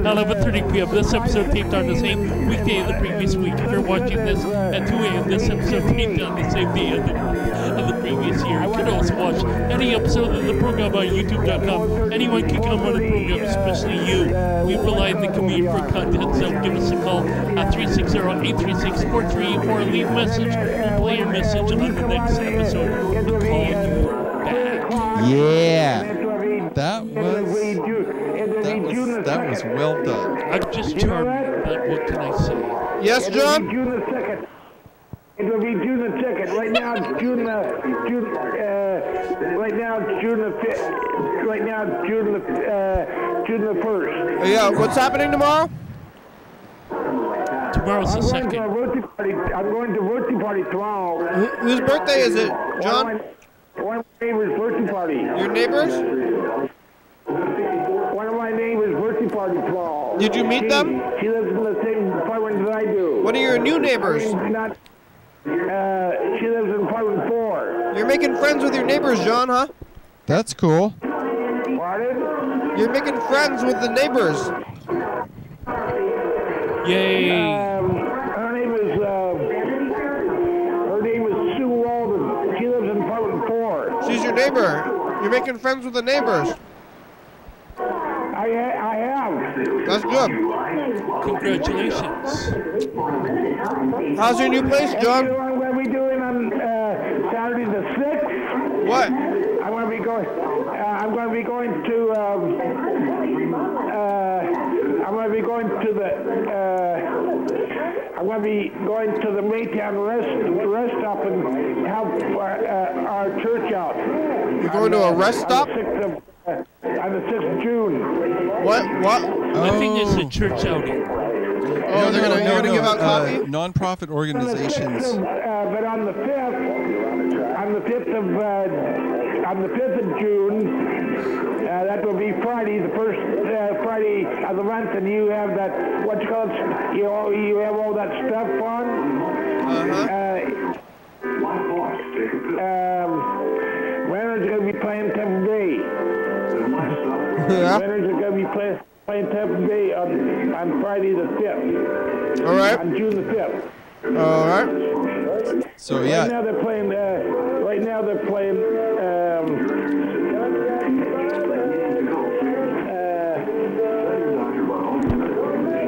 at 11:30 p.m., this episode taped on the same weekday of the previous week. If you're watching this at 2 a.m., this episode taped on the same day of the previous year. You can also watch any episode of the program on YouTube.com. Anyone can come on the program, especially you. We rely on the community for content, so give us a call at 360-836-4384 or leave a message. We'll play your message on the next episode and call you back. Yeah. That was well done. I'm just charmed, but what can I say? Yes, John? June the 2nd. It will be June the 2nd. Right now it's June the 5th. Right now it's June the 1st. Yeah, what's happening tomorrow? Tomorrow's the 2nd. I'm going to a birthday party tomorrow. Whose birthday is it, John? One of my neighbor's birthday party. Your neighbors? One of my neighbor's birthday party tomorrow. Did you meet them? She lives in the same apartment that I do. What are your new neighbors? She lives in apartment 4. You're making friends with your neighbors, John, huh? That's cool. Pardon? You're making friends with the neighbors. Yay! Her name is Sue Walden. She lives in apartment 4. She's your neighbor. You're making friends with the neighbors. I have. That's good. Congratulations. How's your new place, And John? you know what I'm going to be doing on Saturday the 6th? What? I'm going to be going to the Maytown rest stop and help our church out. You're going to a rest stop? On the 6th of June. What? I think it's a church outing. Oh, you're gonna give out coffee? Non-profit organizations. But on the 5th of June, that will be Friday, the first Friday of the month, and you have that, what you call it, you have all that stuff on. Mariners are going to be playing Tampa Bay. Yeah. Mariners are going to be playing Tampa Bay on Friday the 5th. All right. On June the 5th. All right. So yeah. Right now they're playing.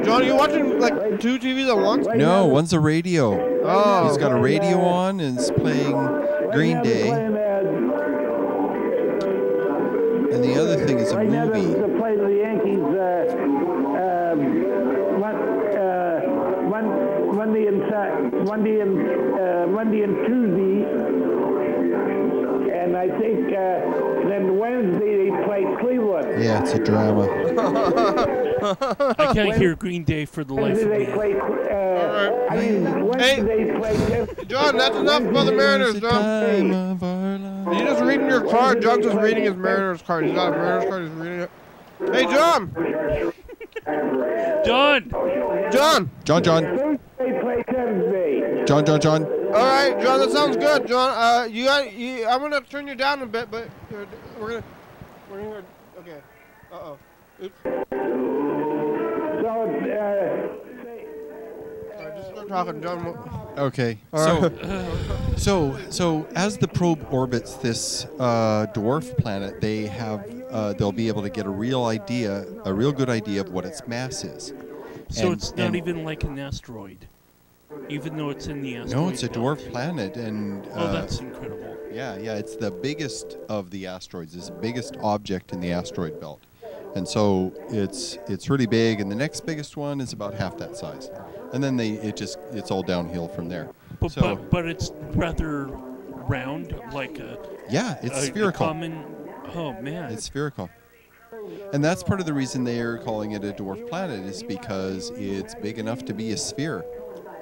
John, are you watching like 2 TVs at once? No, one's a radio. Oh. He's got a radio on and it's playing Green Day. And the other thing is a Right now movie. they're playing the Yankees Monday and Tuesday, and I think then Wednesday they play Cleveland. Yeah, it's a drama. I can't hear Green Day for the life Wednesday of they me. play All right. Wednesday's play. John, that's enough for the Mariners, John. Time of our lives. You just reading your card. John's just reading his Mariners card. He's got a Mariners card. He's reading it. Hey, John. John. John. John. Thursday play Thursday. John. All right, John. That sounds good, John. I'm gonna turn you down a bit, but we're gonna. Okay. Uh-oh. Oops. Just start talking, John. Okay. All right. So as the probe orbits this dwarf planet, they'll be able to get a real good idea of what its mass is. So it's not even like an asteroid, even though it's in the asteroid. No, it's a belt. dwarf planet, and that's incredible. Yeah, it's the biggest of the asteroids. It's the biggest object in the asteroid belt, and so it's really big. And the next biggest one is about half that size, and then it's all downhill from there. But it's rather round, like a it's spherical. Oh man, it's spherical. And that's part of the reason they're calling it a dwarf planet, is because it's big enough to be a sphere.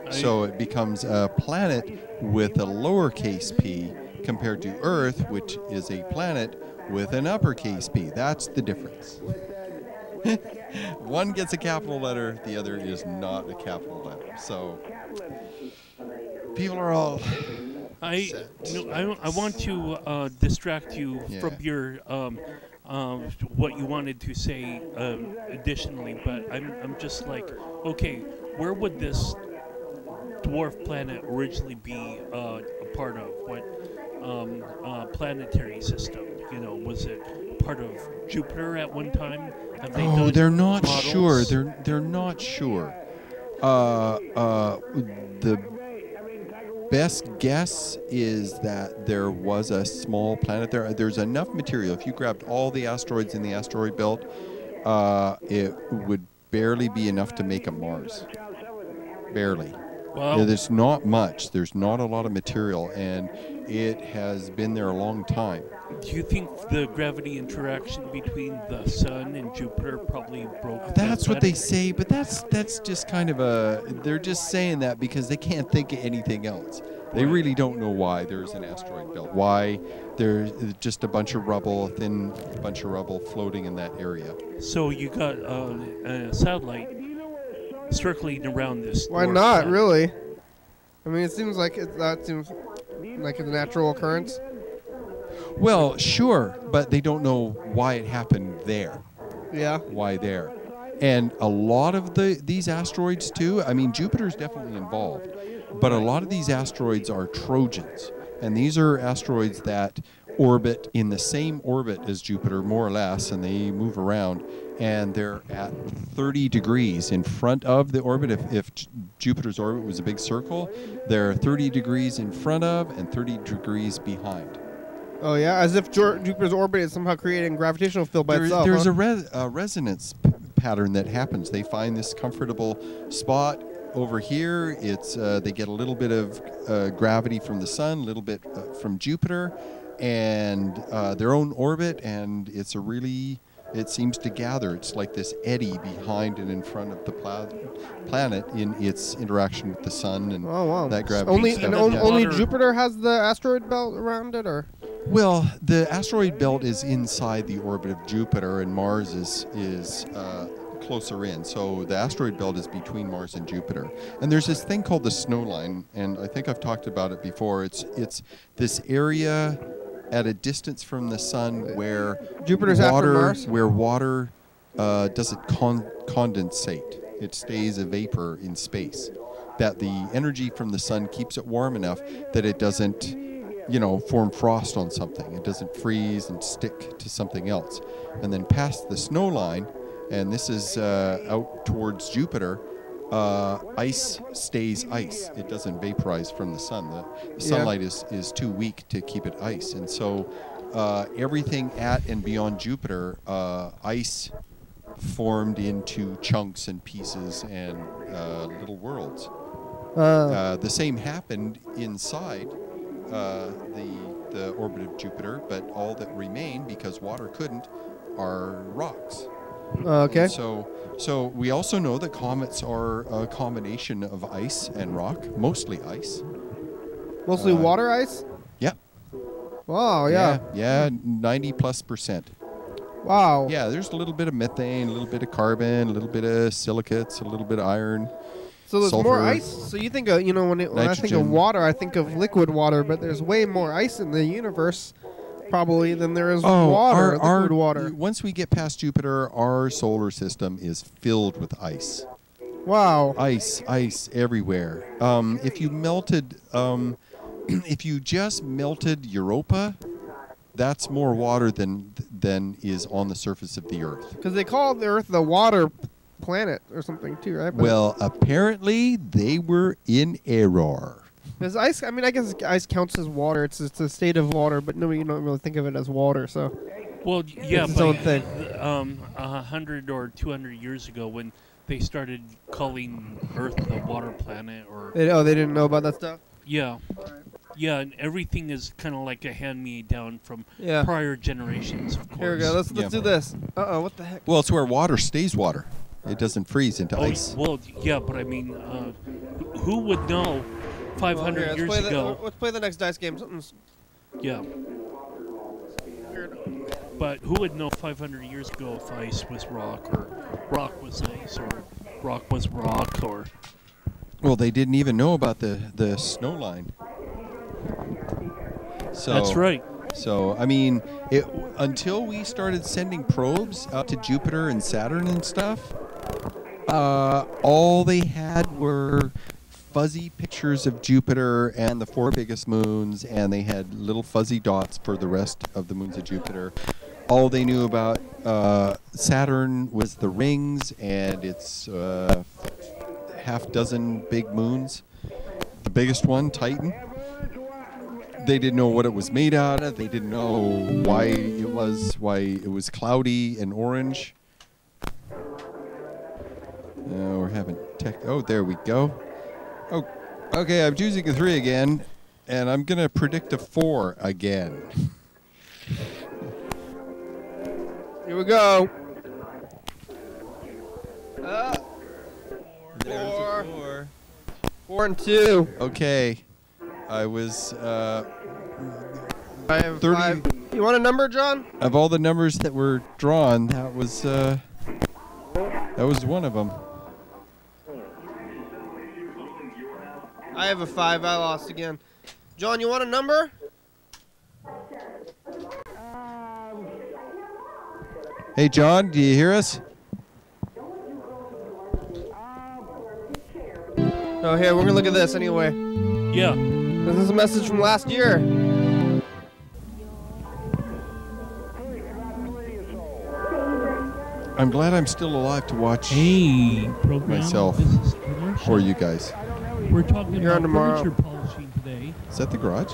So it becomes a planet with a lowercase p compared to Earth, which is a planet with an uppercase p. That's the difference. One gets a capital letter, the other is not a capital letter. So people are all... I want to distract you from your what you wanted to say additionally, but I'm just like, okay, where would this dwarf planet originally be a part of? What planetary system? Was it part of Jupiter at one time? Have they done they're not models? sure. They're not sure. The best guess is that there was a small planet there. There's enough material. If you grabbed all the asteroids in the asteroid belt, it would barely be enough to make a Mars. Barely. Wow. There's not much. There's not a lot of material, and it has been there a long time. Do you think the gravity interaction between the Sun and Jupiter probably broke? That's what they say, but that's just kind of they're just saying that because they can't think of anything else. They really don't know why there's an asteroid belt. Why there's just a bunch of rubble, thin bunch of rubble floating in that area. So you got a satellite circling around this. Why not, really? I mean, it seems like that seems like a natural occurrence. Well, sure, but they don't know why it happened there. Yeah. Why there? And a lot of these asteroids too, I mean, Jupiter's definitely involved, but a lot of these asteroids are Trojans. And these are asteroids that orbit in the same orbit as Jupiter, more or less, and they move around. And they're at 30 degrees in front of the orbit. If Jupiter's orbit was a big circle, they're 30 degrees in front of and 30 degrees behind. Oh, yeah? As if Jupiter's orbit is somehow creating a gravitational field by itself. There's a resonance pattern that happens. They find this comfortable spot over here. It's they get a little bit of gravity from the Sun, a little bit from Jupiter, and their own orbit, and it seems to gather. It's like this eddy behind and in front of the planet in its interaction with the Sun and that gravity. Only Jupiter has the asteroid belt around it, or? Well, the asteroid belt is inside the orbit of Jupiter, and Mars is closer in. So the asteroid belt is between Mars and Jupiter. And there's this thing called the snow line, and I think I've talked about it before. It's this area at a distance from the Sun where Jupiter's after Mars? Where water doesn't condensate. It stays a vapor in space. That the energy from the Sun keeps it warm enough that it doesn't, form frost on something. It doesn't freeze and stick to something else. And then past the snow line, and this is out towards Jupiter, ice stays ice. It doesn't vaporize from the Sun. The sunlight is too weak to keep it ice. And so everything at and beyond Jupiter, ice formed into chunks and pieces and little worlds. The same happened inside the orbit of Jupiter, but all that remain, because water couldn't, are rocks. Okay. So we also know that comets are a combination of ice and rock, mostly ice. Mostly water ice? Yeah. Wow, yeah. Yeah, 90+%. Wow. Yeah, there's a little bit of methane, a little bit of carbon, a little bit of silicates, a little bit of iron. So there's sulfur, more ice? So you think of, when I think of nitrogen. water, I think of liquid water, but there's way more ice in the universe probably than there is water, liquid water. Once we get past Jupiter, our solar system is filled with ice. Wow. Ice everywhere. If you melted, if you just melted Europa, that's more water than is on the surface of the Earth. Because they call the Earth the water planet or something too, right? But well, apparently they were in error. Is ice? I mean, I guess ice counts as water. It's a state of water, but you don't really think of it as water. So, well, yeah, it's its own thing. 100 or 200 years ago, when they started calling Earth the water planet, or They didn't know about that stuff. yeah, yeah, and everything is kind of like a hand-me-down from Yeah. prior generations. Of course. Here we go. Let's Yeah. do this. What the heck? Well, it's where water stays water. It doesn't freeze into ice. Well, yeah, but I mean, who would know 500 years ago? Let's play the next dice game. Something's Yeah. But who would know 500 years ago if ice was rock, or rock was ice, or rock was rock, or... Well, they didn't even know about the snow line. So, That's right. So, I mean, until we started sending probes out to Jupiter and Saturn and stuff, all they had were fuzzy pictures of Jupiter and the 4 biggest moons, and they had little fuzzy dots for the rest of the moons of Jupiter. All they knew about Saturn was the rings and its half dozen big moons. The biggest one, Titan. They didn't know what it was made out of. They didn't know why it was cloudy and orange. We're having tech. Oh, there we go. Oh, okay. I'm choosing a 3 again, and I'm gonna predict a 4 again. Here we go. There's a 4. 4 and 2. Okay. I was I have 30. 5. You want a number, John? Of all the numbers that were drawn, that was one of them. I have a 5. I lost again. John, you want a number? Hey, John, do you hear us? Oh, here, we're gonna look at this anyway. Yeah. This is a message from last year. I'm glad I'm still alive to watch Hey, program. myself This is commercial. or you guys. We're talking You're on about tomorrow. furniture polishing today. Is that the garage?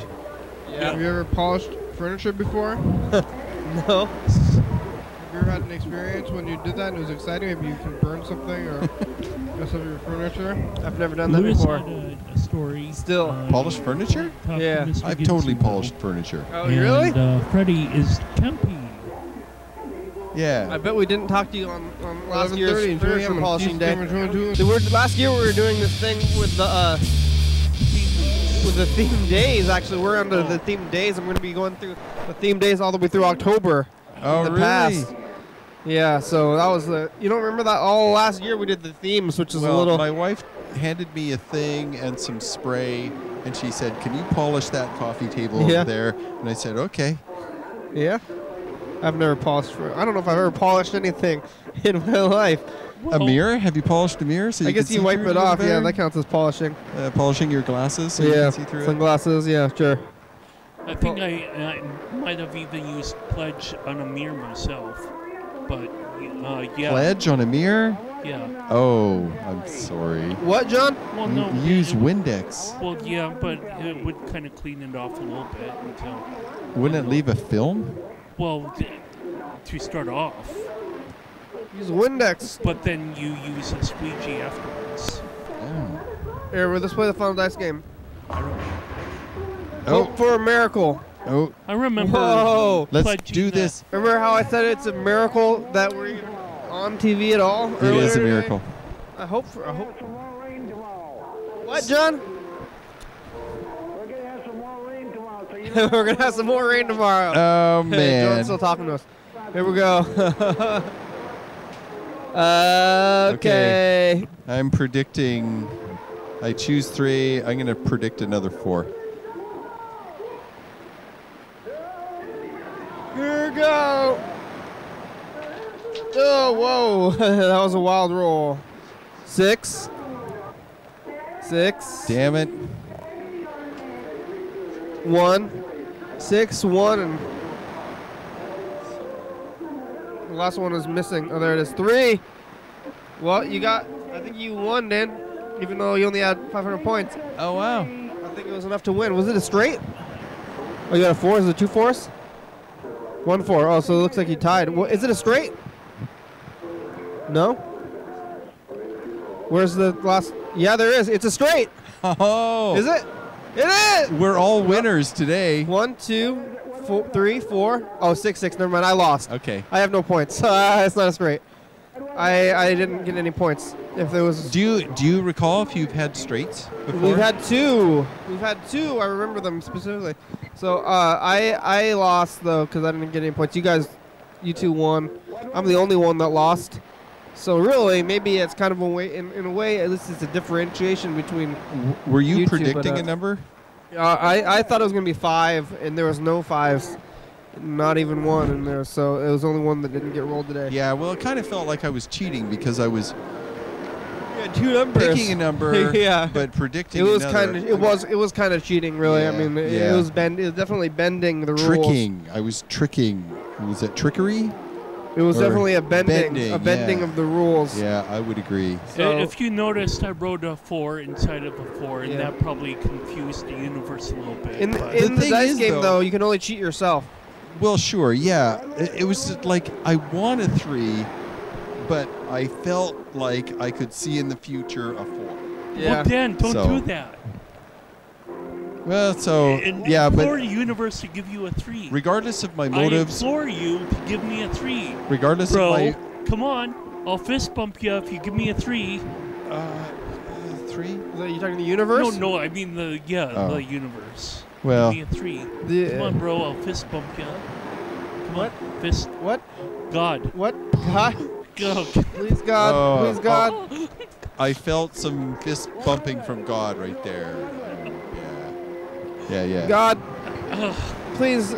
Yeah. Have you ever polished furniture before? No. Have you ever had an experience when you did that and it was exciting? Maybe you can burn something or mess up your furniture? I've never done that Lewis before. had a story. Still. Polished furniture? talked to Yeah. Mr. I've totally Gibson polished furniture. Oh, and, really? Freddie is camping. Yeah. I bet we didn't talk to you on last 11:30 year's and furniture 3 a.m. polishing day. TCTV. So last year we were doing this thing with the theme days. Actually, we're under the theme days. I'm going to be going through the theme days all the way through October. Oh, in the really? past. Yeah, so that was you don't remember that all last year we did the themes, which is Well, a little. my wife handed me a thing and some spray, and she said, "Can you polish that coffee table Yeah. over there?" And I said, "Okay." Yeah, I've never polished. I don't know if I've ever polished anything in my life. A mirror? Have you polished a mirror? So I guess can you see wipe through it a little off. Yeah, better? that counts as polishing. Polishing your glasses so you Yeah, can see through it. sunglasses. Yeah, sure. I think I might have even used Pledge on a mirror myself. But, yeah. Pledge on a mirror? Yeah. Oh, I'm sorry. What, John? Well, no. Use it- Windex. Well, yeah, but it would kind of clean it off a little bit until... Wouldn't it leave a film? Well, to start off. Use Windex. But then you use a squeegee afterwards. Oh. Here, let's play the final dice game. Oh. Hope for a miracle. Oh. I remember... Whoa. Let's pledging do that- this. Remember how I said it's a miracle that we're on TV at all? It is a today? miracle. I hope. What, John? We're going to have some more rain tomorrow. So you We're gonna have some more rain tomorrow. Oh John's man. still talking to us. Here we go. Okay. I'm predicting. I choose 3. I'm going to predict another 4. Here we go. Oh, whoa. That was a wild roll. 6. 6. Damn it. 1. 6, 1, and the last one is missing. Oh, there it is. 3. Well, you got, I think you won, Dan, even though you only had 500 points. Oh wow. I think it was enough to win. Was it a straight? Oh, you got a 4? Is it 2 4s? 1 4. Oh, so it looks like you tied. Well, is it a straight? No? Where's the last? Yeah, there is. It's a straight. Oh. Is it? It is! We're all winners today. 1, 2, 4, 3, 4. Oh, 6, 6. Never mind. I lost. Okay. I have no points. It's not a straight. I didn't get any points. If there was. Do you recall if you've had straights before? We've had 2. We've had 2. I remember them specifically. So I lost though because I didn't get any points. You 2 won. I'm the only one that lost. So really, maybe it's kind of a way, in a way, at least it's a differentiation between. Were you two, predicting but, a number? I thought it was gonna be 5, and there was no 5s, not even 1 in there. So it was only 1 that didn't get rolled today. Yeah. Well, it kind of felt like I was cheating because I was Yeah, 2 numbers. picking a number, Yeah. but predicting. It was another. kind of it was kind of cheating, really. Yeah, I mean, it yeah. was definitely bending the rules. Tricking. I was tricking. Was it trickery? It was Or definitely a bending yeah. of the rules. Yeah, I would agree. So- If you noticed, I wrote a 4 inside of a 4, and Yeah. that probably confused the universe a little bit. In but- the thing dice is, game, though- though, you can only cheat yourself. Well, sure, yeah. It was just like I want a 3, but I felt like I could see in the future a 4. Well, Dan, don't So- do that. Well, so And yeah, implore but the universe to give you a 3. regardless of my I motives, implore you to give me a 3. regardless Bro, of my come on. I'll fist bump you if you give me a 3. 3. Is that, you talking the universe? No, I mean the Oh. universe. Well, Give me a 3. The- Come on, bro. I'll fist bump you. Come What? on, fist. What? God. What? God? Go. Please, God. Oh, Please, God. I felt some fist bumping from God right there. Yeah. God, please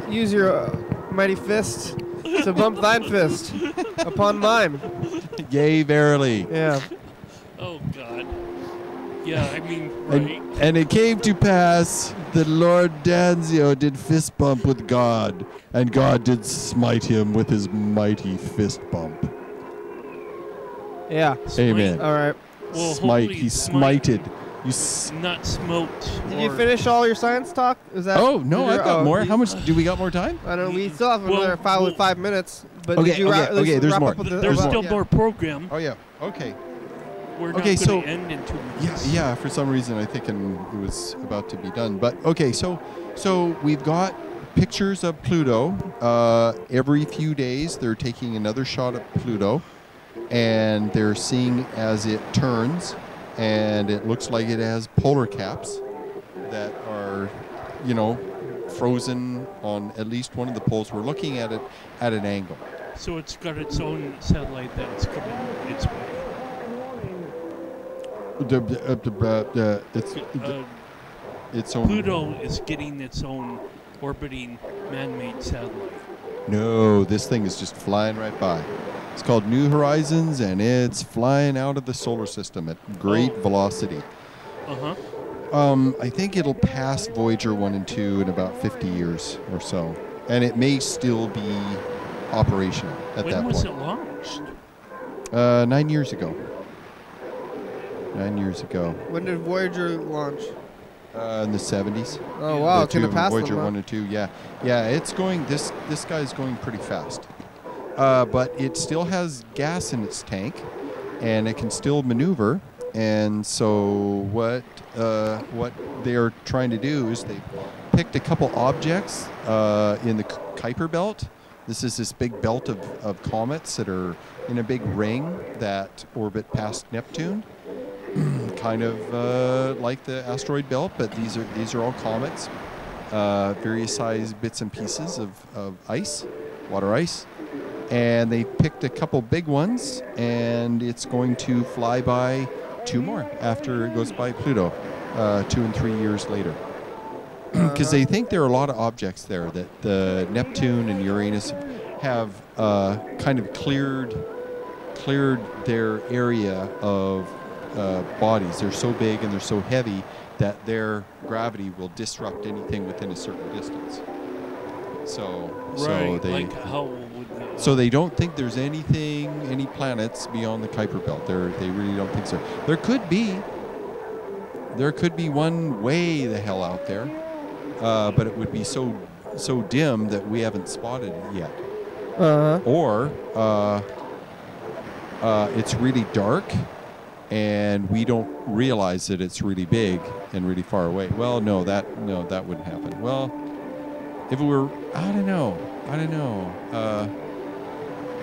use your mighty fist to bump thine fist upon mine. Yea, verily. Yeah. Oh, God. Yeah, I mean, right. And it came to pass that Lord Danzio did fist bump with God, and God did smite him with his mighty fist bump. Yeah. Amen. All right. Well, Smite. hopefully He smited. You. Not smoked. Did you or- finish all your science talk? Is that? Oh no, did I've got more. you- How much? Do we got more time? I don't know. We still have Well, another well- 5 minutes. But Okay, did you okay, let's okay, there's wrap more. up with the- There's about- still yeah. more program. Oh yeah. Okay. We're Okay, not so- going to end in 2 weeks. Yeah. For some reason, I think it was about to be done. But okay, so we've got pictures of Pluto. Every few days, they're taking another shot at Pluto, and they're seeing as it turns, and it looks like it has polar caps that are, frozen on at least one of the poles. We're looking at it at an angle. So it's got its own satellite that's coming its way. Its own. Pluto is getting its own orbiting man-made satellite. No, this thing is just flying right by. It's called New Horizons, and it's flying out of the solar system at great velocity. Uh-huh. I think it'll pass Voyager 1 and 2 in about 50 years or so, and it may still be operational at that When was point. it launched? 9 years ago. 9 years ago. When did Voyager launch? In the 70s. Oh wow, The it's gonna two, pass Voyager them. 1 and 2, yeah. It's going, this guy's going pretty fast. But it still has gas in its tank, and it can still maneuver. And so what they are trying to do is they picked a couple objects in the Kuiper Belt This is this big belt of comets that are in a big ring that orbit past Neptune, kind of like the asteroid belt, but these are all comets, various size bits and pieces of ice, water ice, and they picked a couple big ones, and it's going to fly by 2 more after it goes by Pluto, 2 and 3 years later. Because they think there are a lot of objects there that the Neptune and Uranus have kind of cleared their area of bodies. They're so big and they're so heavy that their gravity will disrupt anything within a certain distance. So they don't think there's any planets beyond the Kuiper Belt. They really don't think so. There could be one way the hell out there. But it would be so dim that we haven't spotted it yet. Or it's really dark, and we don't realize that it's really big and really far away. Well, no, that wouldn't happen. Well, if it were, I don't know.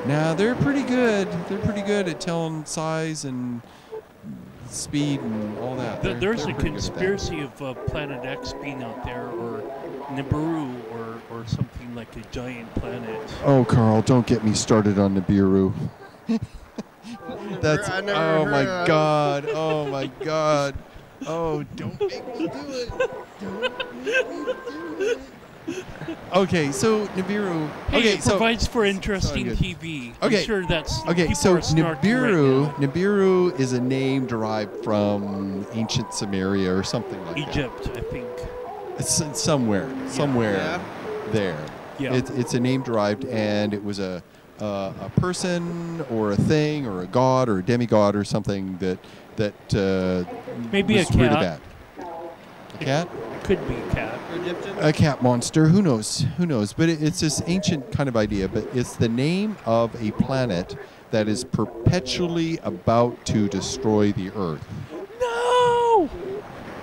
Now they're pretty good. They're pretty good at telling size and speed and all that. There's a conspiracy of Planet X being out there, or Nibiru, or something like a giant planet. Oh, Carl, don't get me started on Nibiru. That's oh my god. Oh my god. Oh, don't make me do it. Don't make me do it. Okay, so Nibiru. Hey, okay, it provides for interesting TV. Okay, I'm sure that's okay. So Nibiru, Nibiru is a name derived from ancient Samaria or something like Egypt, that. I think. It's somewhere there. Yeah. It's a name derived, and it was a person or a thing or a god or a demigod or something that maybe was a cat. Really bad. A cat? Could be a cat. A cat monster. Who knows? But it's this ancient kind of idea. But it's the name of a planet that is perpetually about to destroy the Earth. No!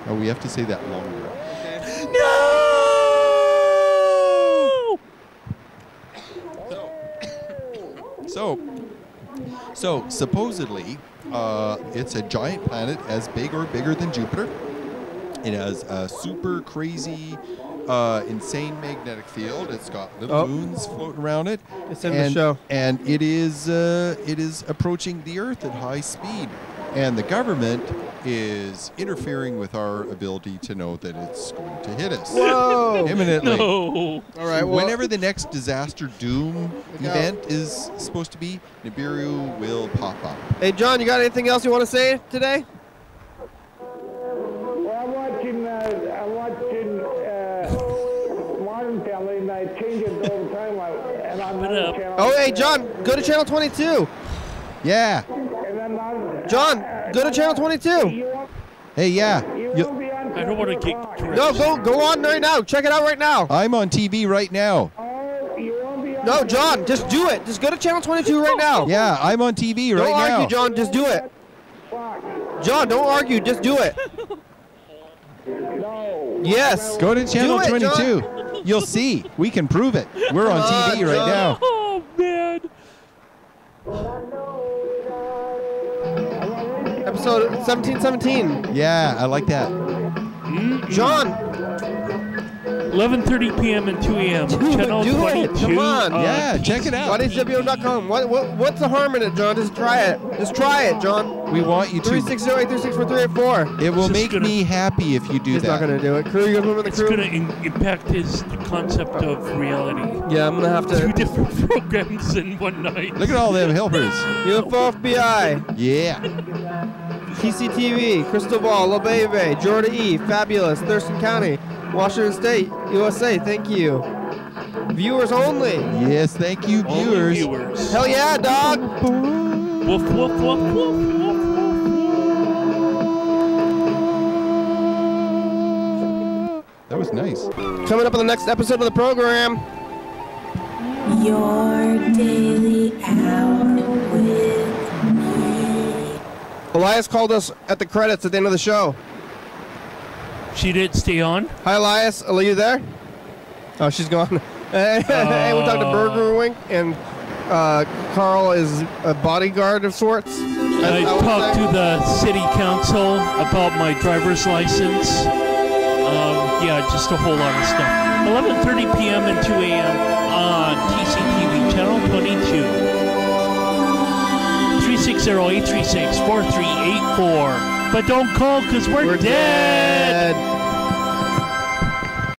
Oh, we have to say that longer. Okay. No! So supposedly, it's a giant planet as big or bigger than Jupiter. It has a super crazy, insane magnetic field. It's got little moons floating around it. It's in the show. And it is approaching the Earth at high speed. And the government is interfering with our ability to know that it's going to hit us. Whoa! Imminently. No. All right. So Well, whenever the next disaster doom event is supposed to be, Nibiru will pop up. hey, John, you got anything else you want to say today? Well, I'm watching Modern Family, and I change it all the time. And I'm on the channel. Oh, hey, John, go to channel 22. Yeah. And then John, go to channel 22. Hey, yeah. I don't want to get correct. No, go on right now. Check it out right now. I'm on TV right now. No, John, just do it. Just go to channel 22 right now. Yeah, I'm on TV right Don't now. argue, John. Just do it. John, don't argue. Just do it. Yes. Go to channel Do it, 22. John. You'll see. We can prove it. We're on Come TV on, right John. now. Oh, man. Episode 1717. Yeah, I like that. John, 11:30 p.m. and 2 a.m. Channel do 22. it. Come on. Yeah, check it out. YDHWM.com. What's the harm in it, John? Just try it. Just try it, John. We want you to. 360-836-4384. It will It's make just me happy if you do He's that. not going to do it. Crew, you going to put him in the It's crew? going to impact the concept of reality. Yeah, I'm going to have 2 to. different programs in one night. Look at all them helpers. UFO FBI, Yeah. TCTV, Crystal Ball, La Bebe, Jordan E, Fabulous, Thurston County, Washington State, USA. Thank you. Viewers only. Yes, thank you, Only viewers. viewers. Hell yeah, dog. Woof, woof, woof, woof, woof, woof. That was nice. Coming up on the next episode of the program. Your daily hour with me. Elias called us at the credits at the end of the show. She did stay on. Hi, Elias. Are you there? Oh, she's gone. And we talked to Burger Wink, and Carl is a bodyguard of sorts. I talked to the city council about my driver's license. Yeah, just a whole lot of stuff. 11:30 p.m. and 2 a.m. on TCTV channel 22. 360-836-4384. But don't call because we're dead.